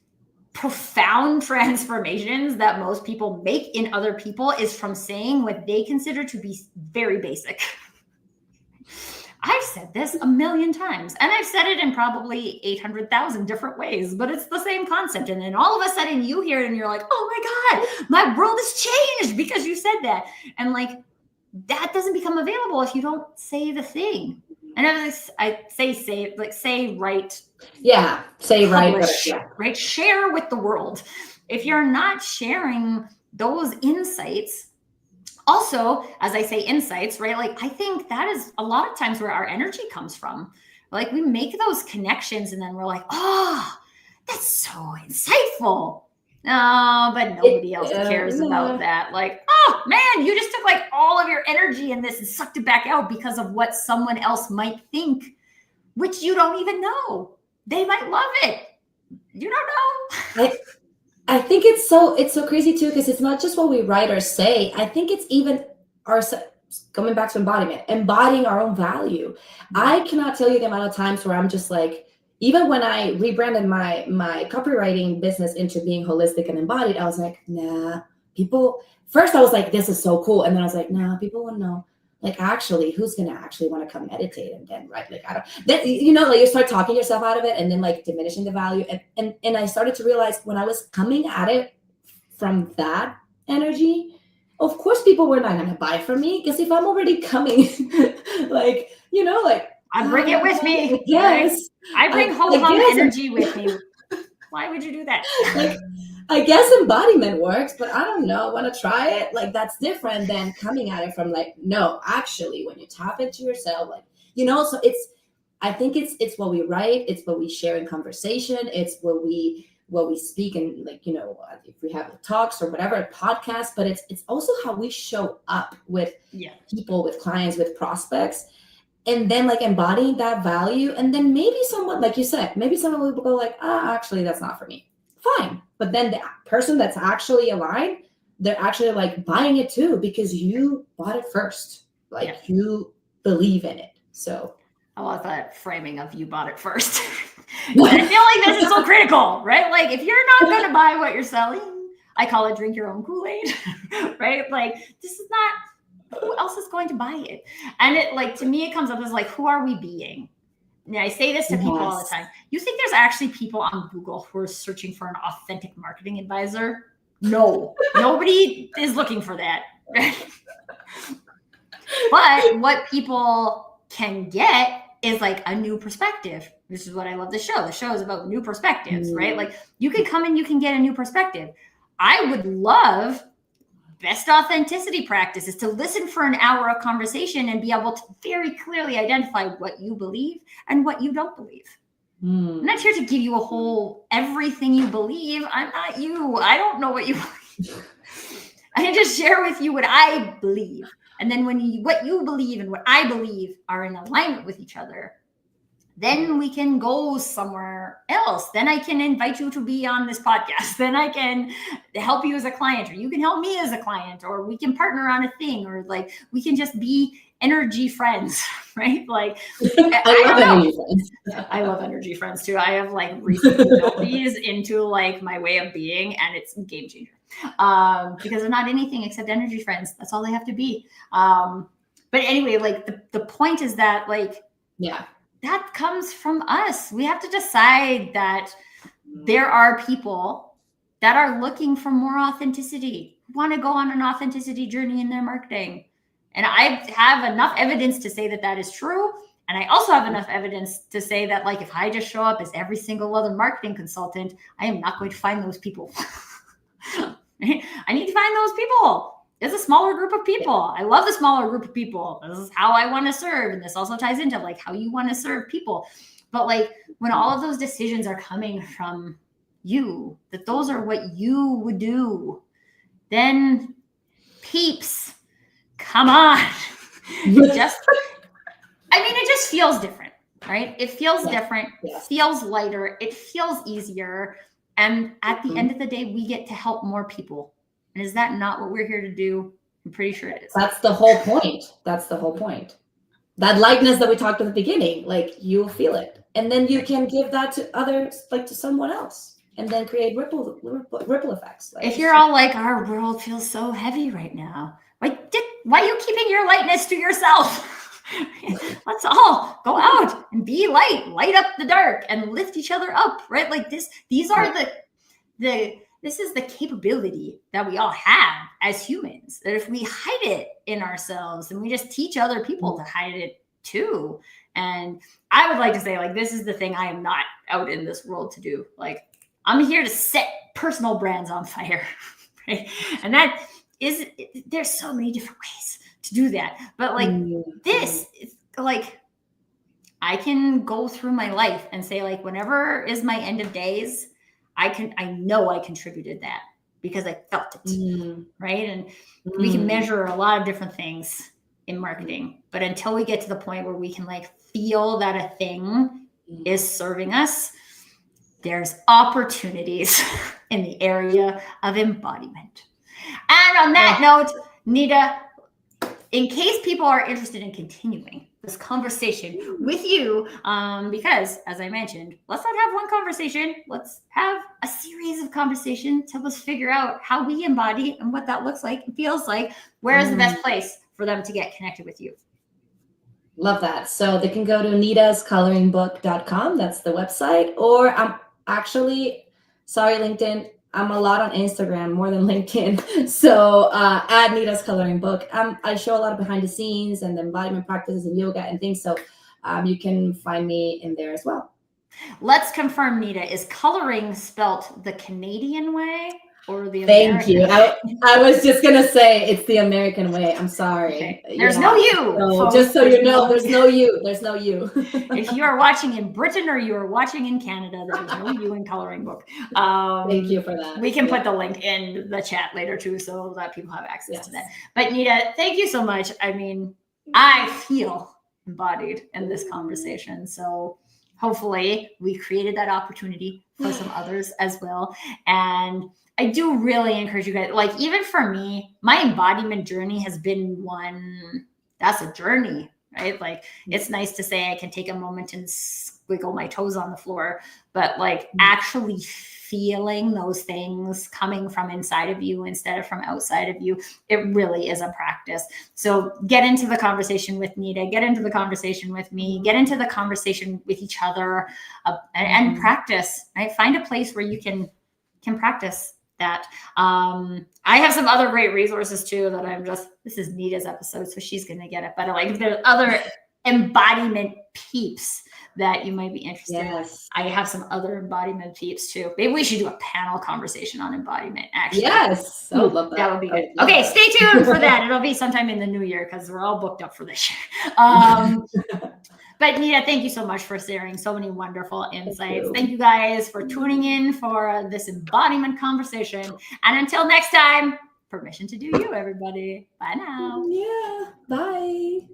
profound transformations that most people make in other people is from saying what they consider to be very basic. I've said this a million times, and I've said it in probably 800,000 different ways, but it's the same concept. And then all of a sudden you hear it and you're like, oh my God, my world has changed because you said that. And like, that doesn't become available if you don't say the thing. And I say, write.
Yeah, say,
publish,
right.
Right. Share with the world. If you're not sharing those insights, also, as I say, insights, right? Like, I think that is a lot of times where our energy comes from. Like, we make those connections and then we're like, oh, that's so insightful. No, but nobody else cares about that. Like, oh man, you just took like all of your energy in this and sucked it back out because of what someone else might think, which you don't even know. They might love it. You don't know.
I think it's so crazy too, because it's not just what we write or say. I think it's even going back to embodiment, embodying our own value. I cannot tell you the amount of times where I'm just like, even when I rebranded my copywriting business into being holistic and embodied, I was like, nah, people. First, I was like, this is so cool, and then I was like, nah, people won't know. Like, actually, who's gonna actually want to come meditate and then write? Like, I don't. That, you know, like you start talking yourself out of it, and then like diminishing the value. And I started to realize when I was coming at it from that energy, of course, people were not gonna buy from me, because if I'm already coming, like, you know, like,
I bring it with me.
Yes.
I bring ho-hum energy with me. Why would you do that?
Like, I guess embodiment works, but I don't know. I want to try it. Like, that's different than coming at it from like, no, actually, when you tap into yourself, like, you know, so I think it's what we write. It's what we share in conversation. It's what we speak and, like, you know, if we have talks or whatever, podcasts, but it's also how we show up with people, with clients, with prospects. And then like embodying that value. And then maybe someone, like you said, maybe someone will go like, actually, that's not for me. Fine. But then the person that's actually aligned, they're actually like buying it too, because you bought it first. Like, you believe in it. So
I love that framing of you bought it first. I feel like this is so critical, right? Like, if you're not going to buy what you're selling, I call it drink your own Kool-Aid, right? Like, this is not, who else is going to buy it? And it, like, to me, it comes up as like, who are we being? And I say this to people all the time. You think there's actually people on Google who are searching for an authentic marketing advisor? No, nobody is looking for that. But what people can get is like a new perspective. This is what I love the show. The show is about new perspectives, right? Like, you can come and you can get a new perspective. I would love, best authenticity practice is to listen for an hour of conversation and be able to very clearly identify what you believe and what you don't believe. I'm not here to give you a whole everything you believe. I'm not you. I don't know what you believe. I can just share with you what I believe. And then when what you believe and what I believe are in alignment with each other, then we can go somewhere else. Then I can invite you to be on this podcast. Then I can help you as a client, or you can help me as a client, or we can partner on a thing, or like we can just be energy friends, right? Like, I love energy friends. I love energy friends too. I have like recently built these into like my way of being, and it's a game changer. Because they're not anything except energy friends. That's all they have to be. But anyway, like the point is that, like, that comes from us. We have to decide that there are people that are looking for more authenticity, want to go on an authenticity journey in their marketing. And I have enough evidence to say that that is true. And I also have enough evidence to say that, like, if I just show up as every single other marketing consultant, I am not going to find those people. I need to find those people. It's a smaller group of people. I love the smaller group of people. This is how I want to serve. And this also ties into like how you want to serve people. But like, when all of those decisions are coming from you, that those are what you would do, then peeps, come on. It just feels different. right? It feels
Yes.
different,
Yes.
feels lighter, it feels easier. And at the end of the day, we get to help more people. And is that not what we're here to do? I'm pretty sure it is.
That's the whole point. That's the whole point. That lightness that we talked at the beginning, like you'll feel it. And then you can give that to others, like to someone else, and then create ripple effects. Like,
if you're all like, our world feels so heavy right now, why are you keeping your lightness to yourself? Let's all go out and be light up the dark and lift each other up, right? Like these are this is the capability that we all have as humans, that if we hide it in ourselves and we just teach other people to hide it too. And I would like to say, like, this is the thing I am not out in this world to do. Like, I'm here to set personal brands on fire, right? And that is, there's so many different ways to do that. But like this, it's like, I can go through my life and say, like, whenever is my end of days, I know I contributed that because I felt it, right? And we can measure a lot of different things in marketing, but until we get to the point where we can like feel that a thing is serving us, there's opportunities in the area of embodiment. And on that note, Nita, in case people are interested in continuing this conversation with you, because as I mentioned, let's not have one conversation. Let's have a series of conversations to help us figure out how we embody and what that looks like and feels like. Where is the best place for them to get connected with you?
Love that. So they can go to nitascoloringbook.com. That's the website. Or I'm actually, sorry, LinkedIn, I'm a lot on Instagram more than LinkedIn. So at Nita's Coloring Book, I show a lot of behind the scenes and embodiment practices and yoga and things. So you can find me in there as well.
Let's confirm, Nita, is coloring spelt the Canadian way or the American?
Thank you. I was just going to say it's the American way. I'm sorry.
Okay. There's no you.
So just so you know, there's no you. There's no you.
If you are watching in Britain or you are watching in Canada, there is no you in Coloring Book.
Thank you for that.
We can put the link in the chat later too, so that people have access to that. But Nita, thank you so much. I mean, I feel embodied in this conversation. So hopefully we created that opportunity for some others as well. And I do really encourage you guys, like, even for me, my embodiment journey has been one, that's a journey, right? Like, it's nice to say I can take a moment and squiggle my toes on the floor, but like actually feeling those things coming from inside of you instead of from outside of you, it really is a practice. So get into the conversation with Nita, get into the conversation with me, get into the conversation with each other, and practice, right? Find a place where you can practice that. I have some other great resources too that this is Nita's episode, so she's going to get it. But like, if there's other embodiment peeps that you might be interested in, I have some other embodiment peeps too. Maybe we should do a panel conversation on embodiment, actually.
Yes. I would love that.
That would be good. Okay, stay tuned for that. It'll be sometime in the new year because we're all booked up for this year. But Nita, thank you so much for sharing so many wonderful insights. Thank you guys for tuning in for this embodiment conversation. And until next time, permission to do you, everybody. Bye now.
Yeah. Bye.